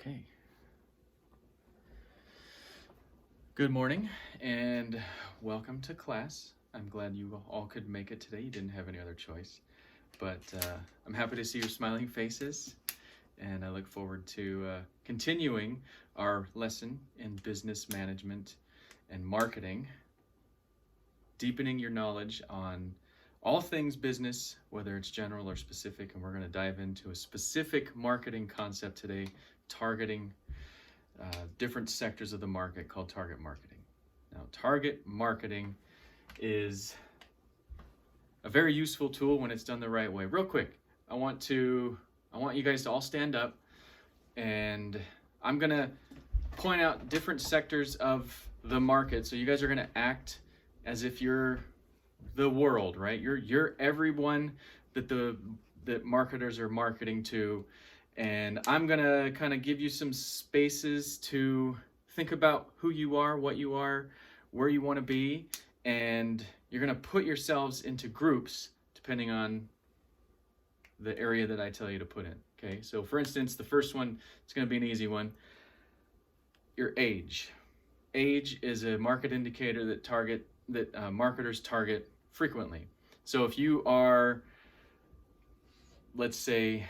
Okay. Good morning and welcome to class. I'm glad you all could make it today. You didn't have any other choice. But I'm happy to see your smiling faces, and I look forward to continuing our lesson in business management and marketing, deepening your knowledge on all things business, whether it's general or specific, and we're going to dive into a specific marketing concept today, targeting different sectors of the market called target marketing. Now, target marketing is a very useful tool when it's done the right way. Real quick, I want you guys to all stand up, and I'm gonna point out different sectors of the market. So you guys are gonna act as if you're the world, right? You're everyone that marketers are marketing to. And I'm gonna kind of give you some spaces to think about who you are, what you are, where you want to be, and you're gonna put yourselves into groups depending on the area that I tell you to put in. Okay, so for instance, the first one, it's gonna be an easy one. Your age. Age is a market indicator that marketers target frequently. So if you are, let's say,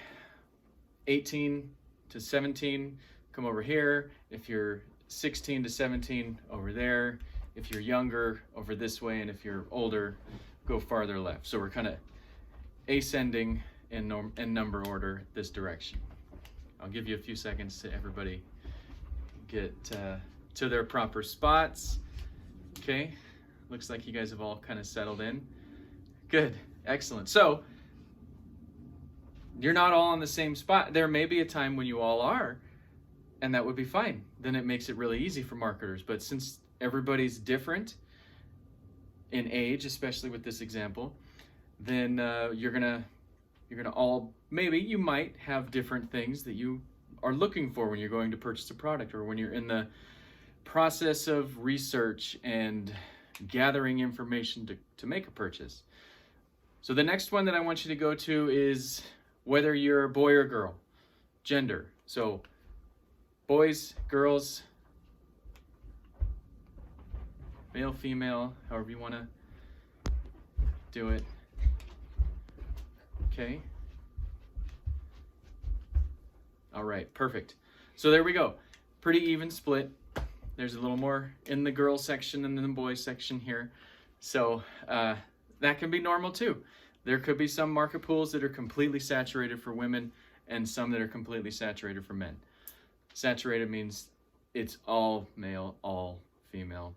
18 to 17, come over here. If you're 16 to 17, over there. If you're younger, over this way. And if you're older, go farther left. So we're kind of ascending in number order this direction. I'll give you a few seconds to everybody get to their proper spots. Okay, looks like you guys have all kind of settled in. Good, excellent. So you're not all on the same spot. There may be a time when you all are, and that would be fine. Then it makes it really easy for marketers. But since everybody's different in age, especially with this example, then you're gonna all, maybe you might have different things that you are looking for when you're going to purchase a product, or when you're in the process of research and gathering information to make a purchase. So the next one that I want you to go to is whether you're a boy or girl, gender. So boys, girls, male, female, however you want to do it. Okay. All right, perfect. So there we go. Pretty even split. There's a little more in the girl section than in the boy section here. So that can be normal too. There could be some market pools that are completely saturated for women and some that are completely saturated for men. Saturated means it's all male, all female.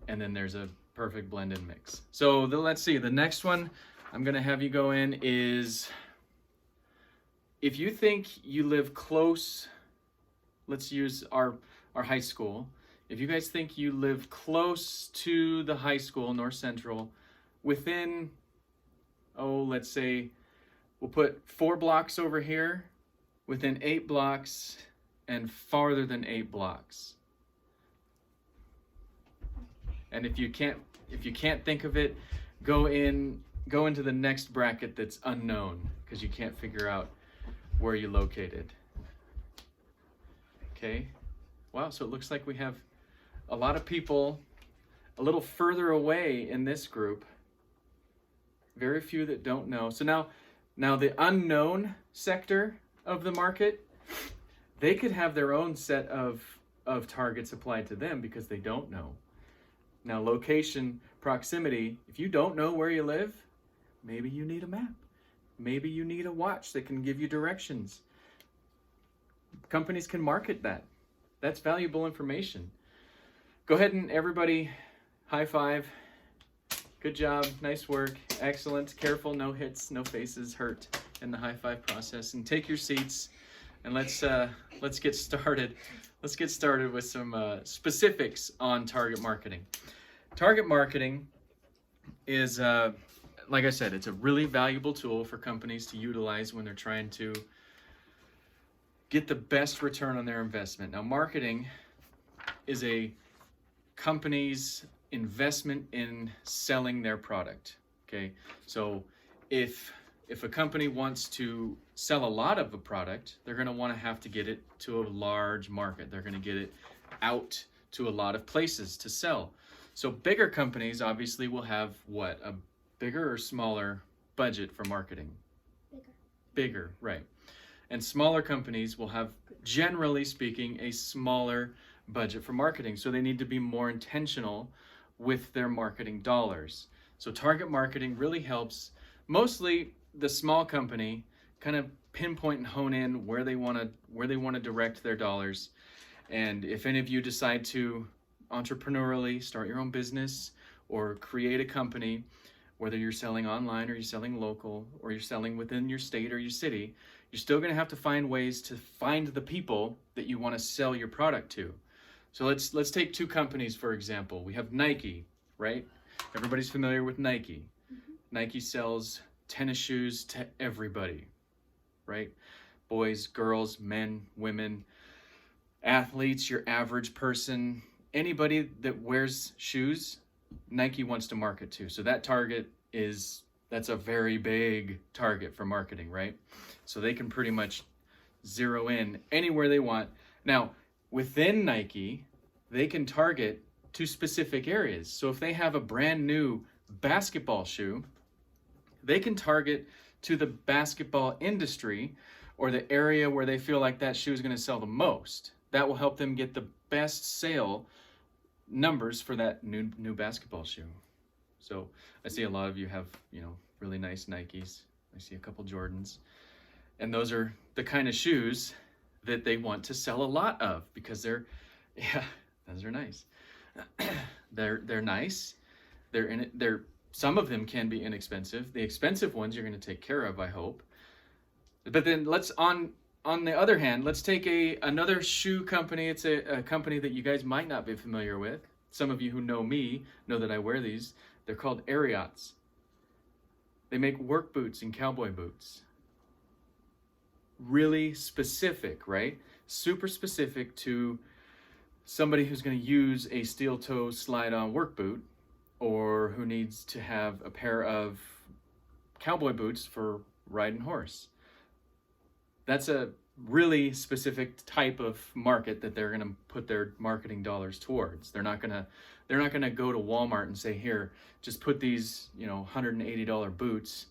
And then there's a perfect blended mix. So let's see, the next one I'm gonna have you go in is, if you think you live close, let's use our high school. If you guys think you live close to the high school, North Central, within, let's say we'll put 4 blocks over here, within 8 blocks, and farther than 8 blocks. And if you can't think of it, go into the next bracket that's unknown, because you can't figure out where you're located. Okay. Wow, so it looks like we have a lot of people a little further away in this group. Very few that don't know. So now the unknown sector of the market, they could have their own set of targets applied to them because they don't know. Now, location, proximity, if you don't know where you live, maybe you need a map. Maybe you need a watch that can give you directions. Companies can market that. That's valuable information. Go ahead and everybody high five. Good job, nice work, excellent. Careful, no hits, no faces hurt in the high five process. And take your seats, and let's get started. Let's get started with some specifics on target marketing. Target marketing is, like I said, it's a really valuable tool for companies to utilize when they're trying to get the best return on their investment. Now, marketing is a company's investment in selling their product. Okay, so if if a company wants to sell a lot of a product, they're going to want to have to get it to a large market. They're going to get it out to a lot of places to sell. So bigger companies obviously will have what? A bigger or smaller budget for marketing? Bigger, right. And smaller companies will have, generally speaking, a smaller budget for marketing. So they need to be more intentional with their marketing dollars. So target marketing really helps mostly the small company kind of pinpoint and hone in where they want to direct their dollars. And if any of you decide to entrepreneurially start your own business or create a company, whether you're selling online or you're selling local or you're selling within your state or your city, you're still going to have to find ways to find the people that you want to sell your product to. So let's take two companies, for example. We have Nike, right? Everybody's familiar with Nike. Mm-hmm. Nike sells tennis shoes to everybody, right? Boys, girls, men, women, athletes, your average person, anybody that wears shoes, Nike wants to market to. So that target that's a very big target for marketing, right? So they can pretty much zero in anywhere they want. Now, within Nike, they can target to specific areas. So if they have a brand new basketball shoe, they can target to the basketball industry or the area where they feel like that shoe is going to sell the most. That will help them get the best sale numbers for that new basketball shoe. So I see a lot of you have, really nice Nikes. I see a couple Jordans. And those are the kind of shoes that they want to sell a lot of because those are nice. They're nice. Some of them can be inexpensive. The expensive ones you're going to take care of, I hope. But then on the other hand, let's take another shoe company. It's a company that you guys might not be familiar with. Some of you who know me know that I wear these. They're called Ariats. They make work boots and cowboy boots. Really specific, right? Super specific to somebody who's going to use a steel toe slide-on work boot or who needs to have a pair of cowboy boots for riding horse. That's a really specific type of market that they're going to put their marketing dollars towards. They're not going to go to Walmart and say, here, just put these, $180 boots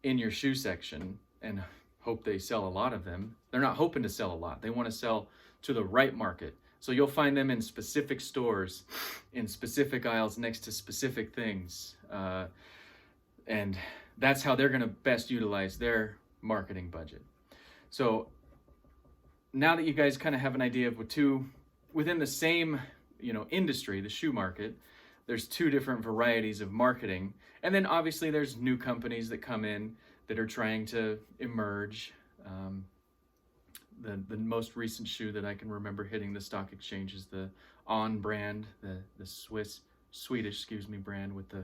in your shoe section and hope they sell a lot of them. They're not hoping to sell a lot. They want to sell to the right market. So you'll find them in specific stores, in specific aisles next to specific things. And that's how they're going to best utilize their marketing budget. So now that you guys kind of have an idea of within the same, industry, the shoe market, there's two different varieties of marketing. And then obviously there's new companies that come in that are trying to emerge. The most recent shoe that I can remember hitting the stock exchange is the On brand, the Swedish brand with the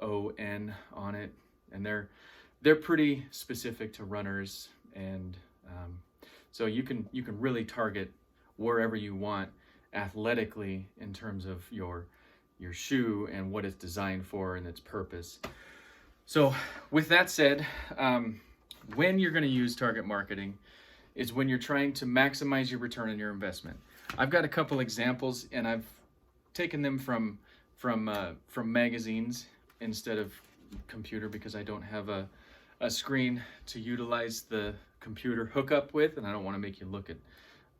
ON on it. And they're pretty specific to runners, and so you can really target wherever you want athletically in terms of your shoe and what it's designed for and its purpose. So with that said, when you're going to use target marketing is when you're trying to maximize your return on your investment. I've got a couple examples, and I've taken them from magazines instead of computer because I don't have a screen to utilize the computer hookup with, and I don't want to make you look at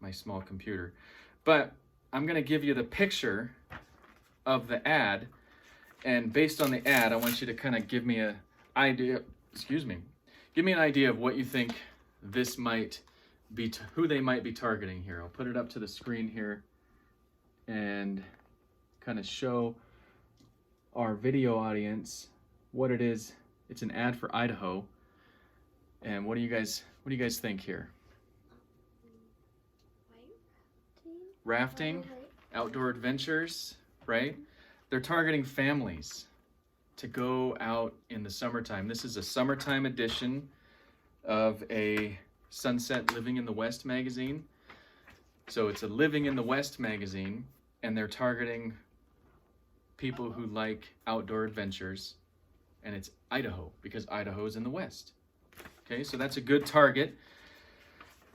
my small computer. But I'm going to give you the picture of the ad, and based on the ad, I want you to kind of give me an idea. Give me an idea of what you think this might be, who they might be targeting here. I'll put it up to the screen here and kind of show our video audience what it is. It's an ad for Idaho. And what do you guys think here? Rafting, outdoor adventures, right? They're targeting families to go out in the summertime. This is a summertime edition of a Sunset Living in the West magazine. So it's a Living in the West magazine, and they're targeting people who like outdoor adventures, and it's Idaho because Idaho is in the West. Okay, so that's a good target.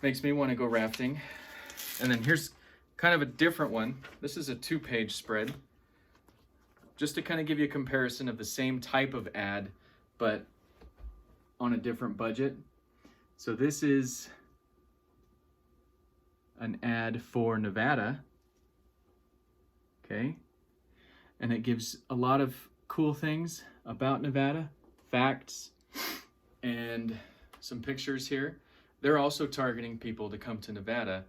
Makes me want to go rafting. And then here's kind of a different one. This is a 2-page spread, just to kind of give you a comparison of the same type of ad, but on a different budget. So this is an ad for Nevada, okay? And it gives a lot of cool things about Nevada, facts, and some pictures here. They're also targeting people to come to Nevada.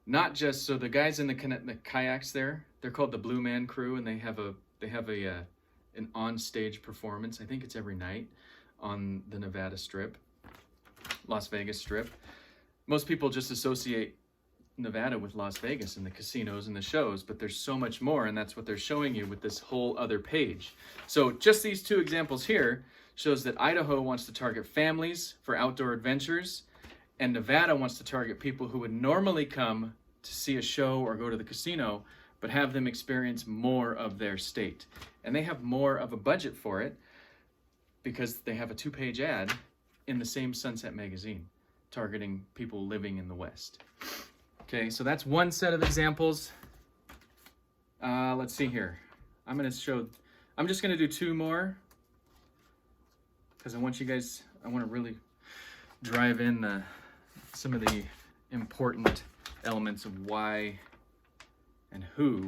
Not just, so the guys in the kayaks there, they're called the Blue Man Crew, and they have an on-stage performance. I think it's every night on the Nevada Strip, Las Vegas Strip. Most people just associate Nevada with Las Vegas and the casinos and the shows, but there's so much more, and that's what they're showing you with this whole other page. So just these 2 examples here shows that Idaho wants to target families for outdoor adventures, and Nevada wants to target people who would normally come to see a show or go to the casino, but have them experience more of their state. And they have more of a budget for it because they have a 2-page ad in the same Sunset magazine targeting people living in the West. Okay, so that's one set of examples. Let's see here. I'm just gonna do 2 more because I want to really drive in some of the important elements of why and who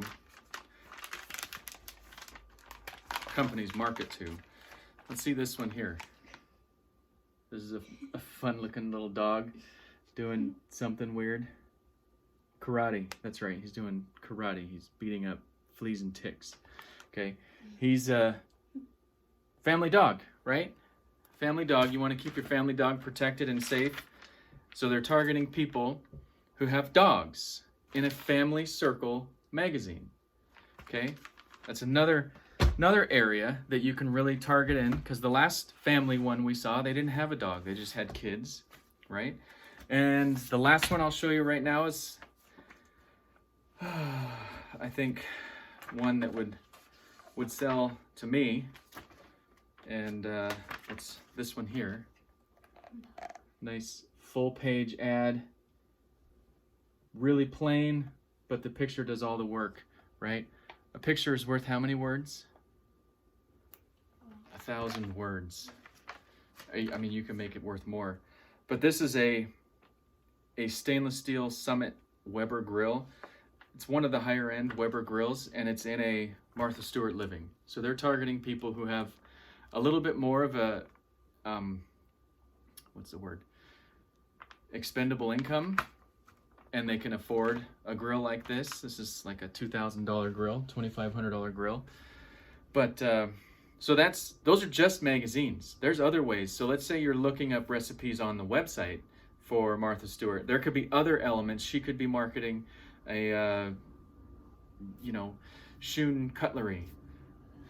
companies market to. Let's see this one here. This is a fun looking little dog doing something weird. Karate, that's right, he's doing karate. He's beating up fleas and ticks. Okay, he's a family dog, right? Family dog, you want to keep your family dog protected and safe. So they're targeting people who have dogs in a family circle magazine. Okay, that's another area that you can really target in, because the last family one we saw, they didn't have a dog, they just had kids, right? And the last one I'll show you right now is I think one that would sell to me, and it's this one here. Nice full-page ad, really plain, but the picture does all the work, right? A picture is worth how many words? 1,000 words. I mean, you can make it worth more. But this is a stainless steel Summit Weber grill. It's one of the higher end Weber grills, and it's in a Martha Stewart Living. So they're targeting people who have a little bit more of a, what's the word? Expendable income, and they can afford a grill like this. This is like a $2,000 grill, $2,500 grill. But so those are just magazines. There's other ways. So let's say you're looking up recipes on the website for Martha Stewart. There could be other elements. She could be marketing a Shun cutlery,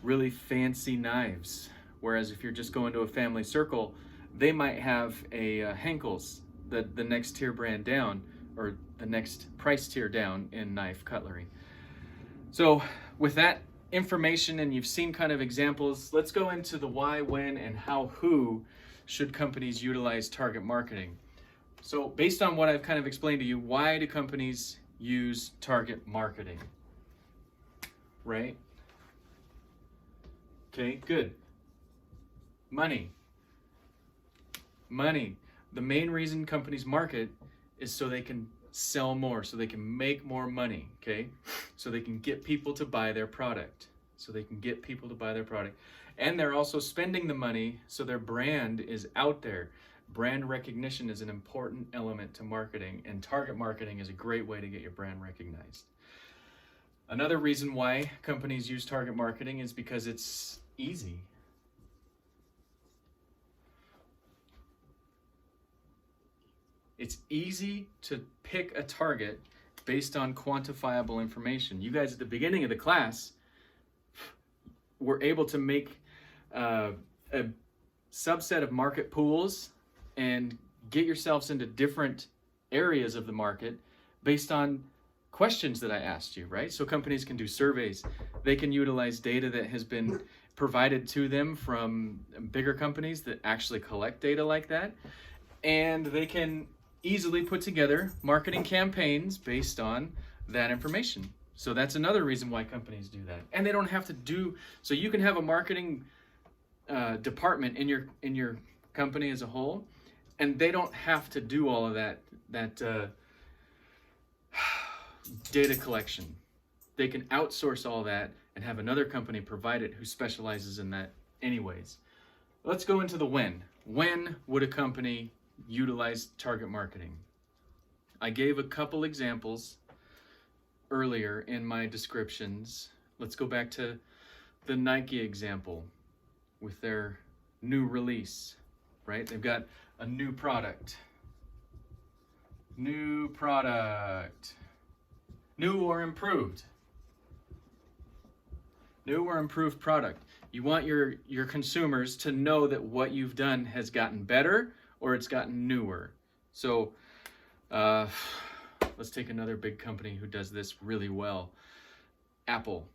really fancy knives. Whereas if you're just going to a family circle, they might have a Henkel's, the next tier brand down, or the next price tier down in knife cutlery. So with that information, and you've seen kind of examples, let's go into the why, when, and who should companies utilize target marketing. So based on what I've kind of explained to you, why do companies use target marketing? Right? Okay, good. Money. The main reason companies market is so they can sell more, so they can make more money, okay? So they can get people to buy their product. And they're also spending the money so their brand is out there. Brand recognition is an important element to marketing, and target marketing is a great way to get your brand recognized. Another reason why companies use target marketing is because it's easy. It's easy to pick a target based on quantifiable information. You guys at the beginning of the class were able to make a subset of market pools and get yourselves into different areas of the market based on questions that I asked you, right? So companies can do surveys. They can utilize data that has been provided to them from bigger companies that actually collect data like that, and they can easily put together marketing campaigns based on that information. So that's another reason why companies do that. And they don't have to do, so you can have a marketing department in your company as a whole, and they don't have to do all of that data collection. They can outsource all that and have another company provide it who specializes in that anyways. Let's go into the when. When would a company utilize target marketing? I gave a couple examples earlier in my descriptions. Let's go back to the Nike example with their new release, right? They've got a new product. New product. New or improved. New or improved product. You want your consumers to know that what you've done has gotten better or it's gotten newer. So let's take another big company who does this really well. Apple.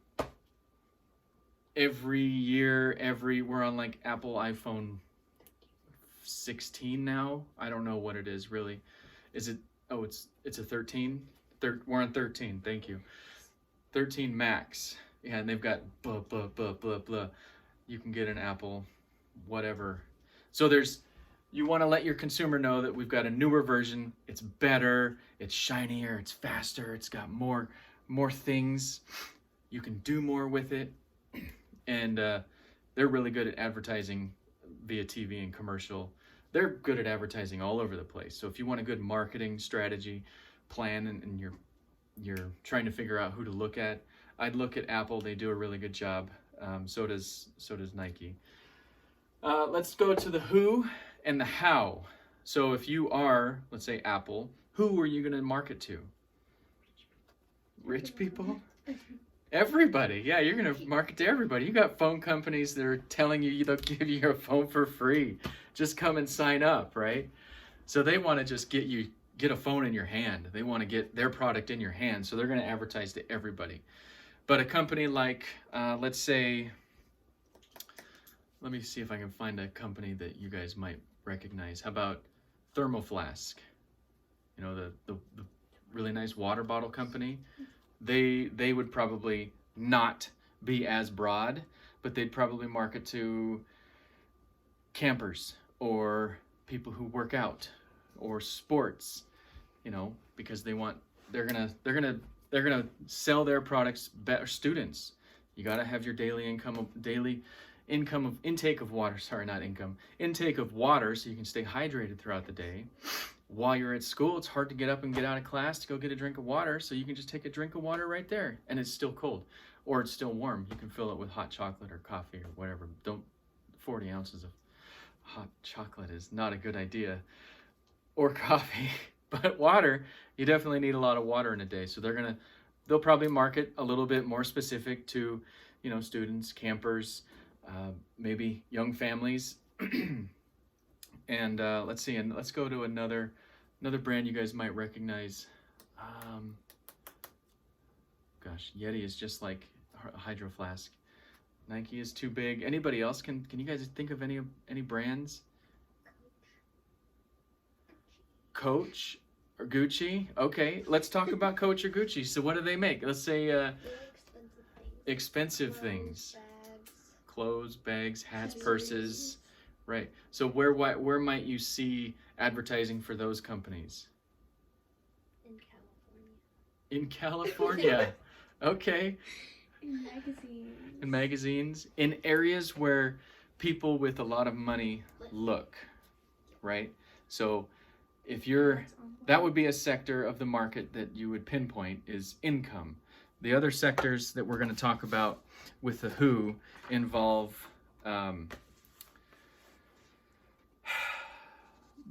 Every year, we're on like Apple iPhone 16 now. I don't know what it is really. Is it, oh, it's a 13? We're on 13, thank you. 13 Max. Yeah, and they've got blah, blah, blah, blah, blah. You can get an Apple, whatever. So you want to let your consumer know that we've got a newer version. It's better, it's shinier, it's faster, it's got more things. You can do more with it. And they're really good at advertising via TV and commercial. They're good at advertising all over the place. So if you want a good marketing strategy plan and you're trying to figure out who to look at, I'd look at Apple. They do a really good job. So does Nike. Let's go to the who and the how. So if you are, let's say Apple, who are you going to market to? Rich people? Everybody. Yeah, you're going to market to everybody. You got phone companies that are telling you they'll give you a phone for free. Just come and sign up, right? So they want to just get a phone in your hand. They want to get their product in your hand. So they're going to advertise to everybody. But a company like, let's say, let me see if I can find a company that you guys might recognize. How about Thermoflask? You know, the really nice water bottle company. They would probably not be as broad, but they'd probably market to campers or people who work out or sports, you know, because they're gonna sell their products better. Students, you got to have your intake of water, so you can stay hydrated throughout the day. While you're at school, it's hard to get up and get out of class to go get a drink of water, so you can just take a drink of water right there, and it's still cold, or it's still warm. You can fill it with hot chocolate or coffee or whatever. 40 ounces of hot chocolate is not a good idea, or coffee, but water, you definitely need a lot of water in a day, so they'll probably market a little bit more specific to, you know, students, campers, maybe young families. And let's see, and let's go to another brand you guys might recognize. Gosh, Yeti is just like a Hydro Flask. Nike is too big. Anybody else? Can you guys think of any brands? Coach or Gucci? Okay, let's talk about Coach or Gucci. So what do they make? Let's say expensive things. Clothes, bags, hats, purses. Right. So where might you see advertising for those companies? In California. Okay. In magazines. In areas where people with a lot of money look, right? So that would be a sector of the market that you would pinpoint is income. The other sectors that we're going to talk about with the who involve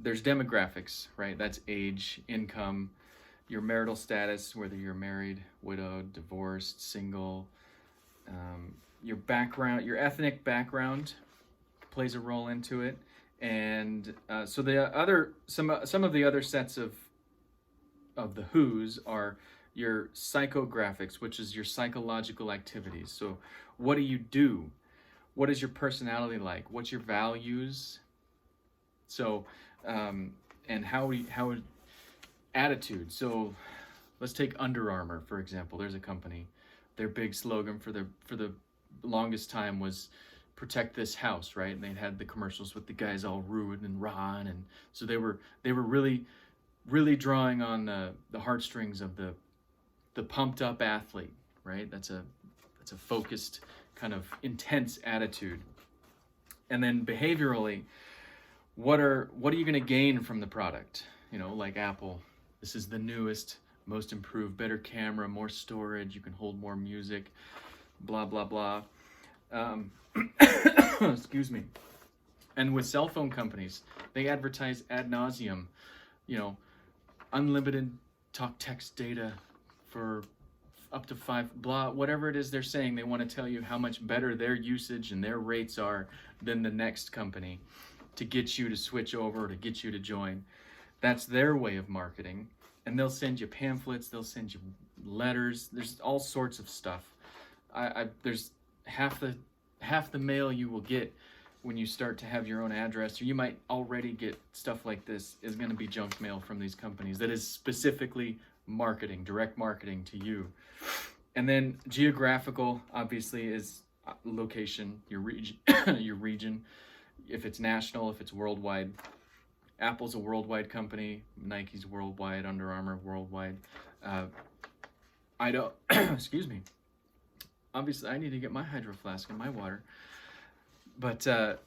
there's demographics, right? That's age, income, your marital status, whether you're married, widowed, divorced, single, your background, your ethnic background plays a role into it. And so some of the other sets of the who's are your psychographics, which is your psychological activities. So what do you do? what is your personality like? What's your values? So, and how attitude. So let's take Under Armour, for example. There's a company. Their big slogan for the longest time was protect this house, right? And they had the commercials with the guys all rude and raw, and so they were really drawing on the heartstrings of the pumped up athlete, right? That's a focused, kind of intense attitude. And then behaviorally, what are you going to gain from the product? You know, like Apple, this is the newest, most improved, better camera, more storage, you can hold more music, blah blah blah. Excuse me. And with cell phone companies, they advertise ad nauseum, you know, unlimited talk text data for up to 5, blah, whatever it is they're saying. They want to tell you how much better their usage and their rates are than the next company to get you to switch over, to get you to join. That's their way of marketing. And they'll send you pamphlets, they'll send you letters, there's all sorts of stuff. There's half the mail you will get when you start to have your own address, or you might already get stuff like this, is going to be junk mail from these companies that is specifically marketing, direct marketing to you. And then geographical, obviously, is location, your region, your region. If it's national, if it's worldwide. Apple's a worldwide company, Nike's worldwide, Under Armour worldwide. Idaho, excuse me. Obviously, I need to get my Hydro Flask and my water. But the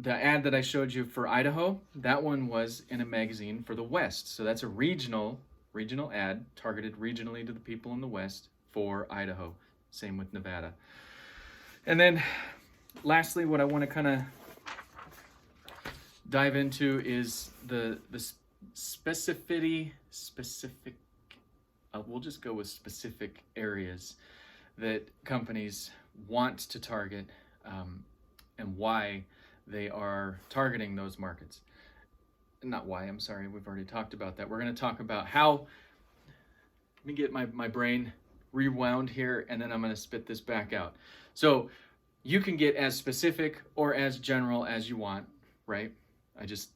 ad that I showed you for Idaho, that one was in a magazine for the West. So that's a regional ad targeted regionally to the people in the West for Idaho. Same with Nevada. And then lastly, what I want to kind of dive into is the specific, we'll just go with specific areas that companies want to target, and why they are targeting those markets. Not why, I'm sorry, we've already talked about that. We're going to talk about how, let me get my brain rewound here, and then I'm going to spit this back out. So you can get as specific or as general as you want, right? I just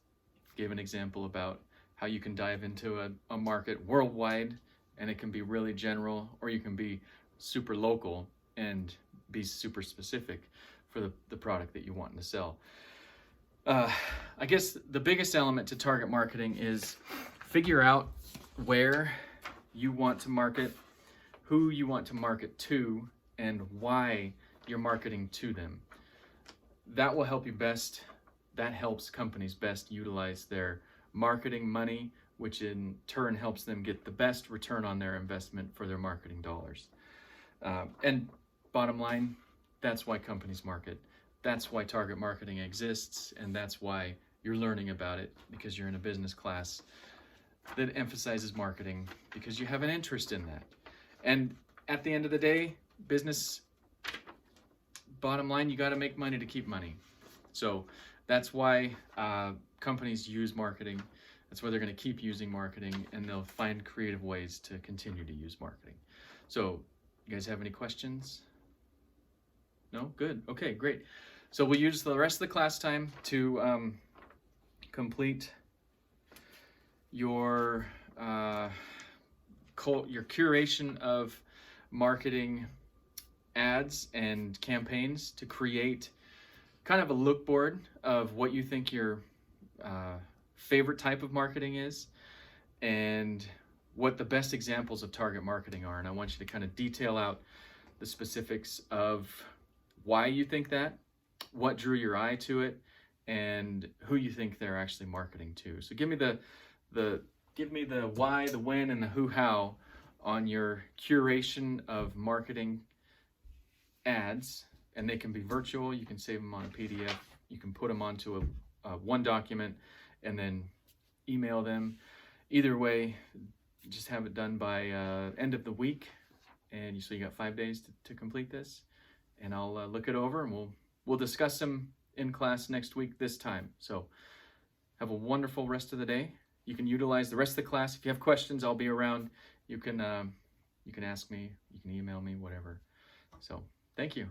gave an example about how you can dive into a market worldwide, and it can be really general, or you can be super local and be super specific for the product that you want to sell. I guess the biggest element to target marketing is figure out where you want to market, who you want to market to, and why you're marketing to them. That will help you best. That helps companies best utilize their marketing money, which in turn helps them get the best return on their investment for their marketing dollars. And bottom line, that's why companies market. That's why target marketing exists, and that's why you're learning about it, because you're in a business class that emphasizes marketing because you have an interest in that. And at the end of the day, business, bottom line, you got to make money to keep money. So that's why companies use marketing. That's why they're going to keep using marketing, and they'll find creative ways to continue to use marketing. So you guys have any questions? No? Good. Okay, great. So we'll use the rest of the class time to complete your curation of marketing ads and campaigns to create kind of a look board of what you think your favorite type of marketing is and what the best examples of target marketing are. And I want you to kind of detail out the specifics of why you think that, what drew your eye to it, and who you think they're actually marketing to. So give me the why, the when, and the who, how on your curation of marketing ads. And they can be virtual. You can save them on a PDF. You can put them onto a one document and then email them. Either way, just have it done by end of the week. And so you got 5 days to complete this. And I'll look it over, and we'll discuss them in class next week this time. So have a wonderful rest of the day. You can utilize the rest of the class. If you have questions, I'll be around. You can ask me, you can email me, whatever. So thank you.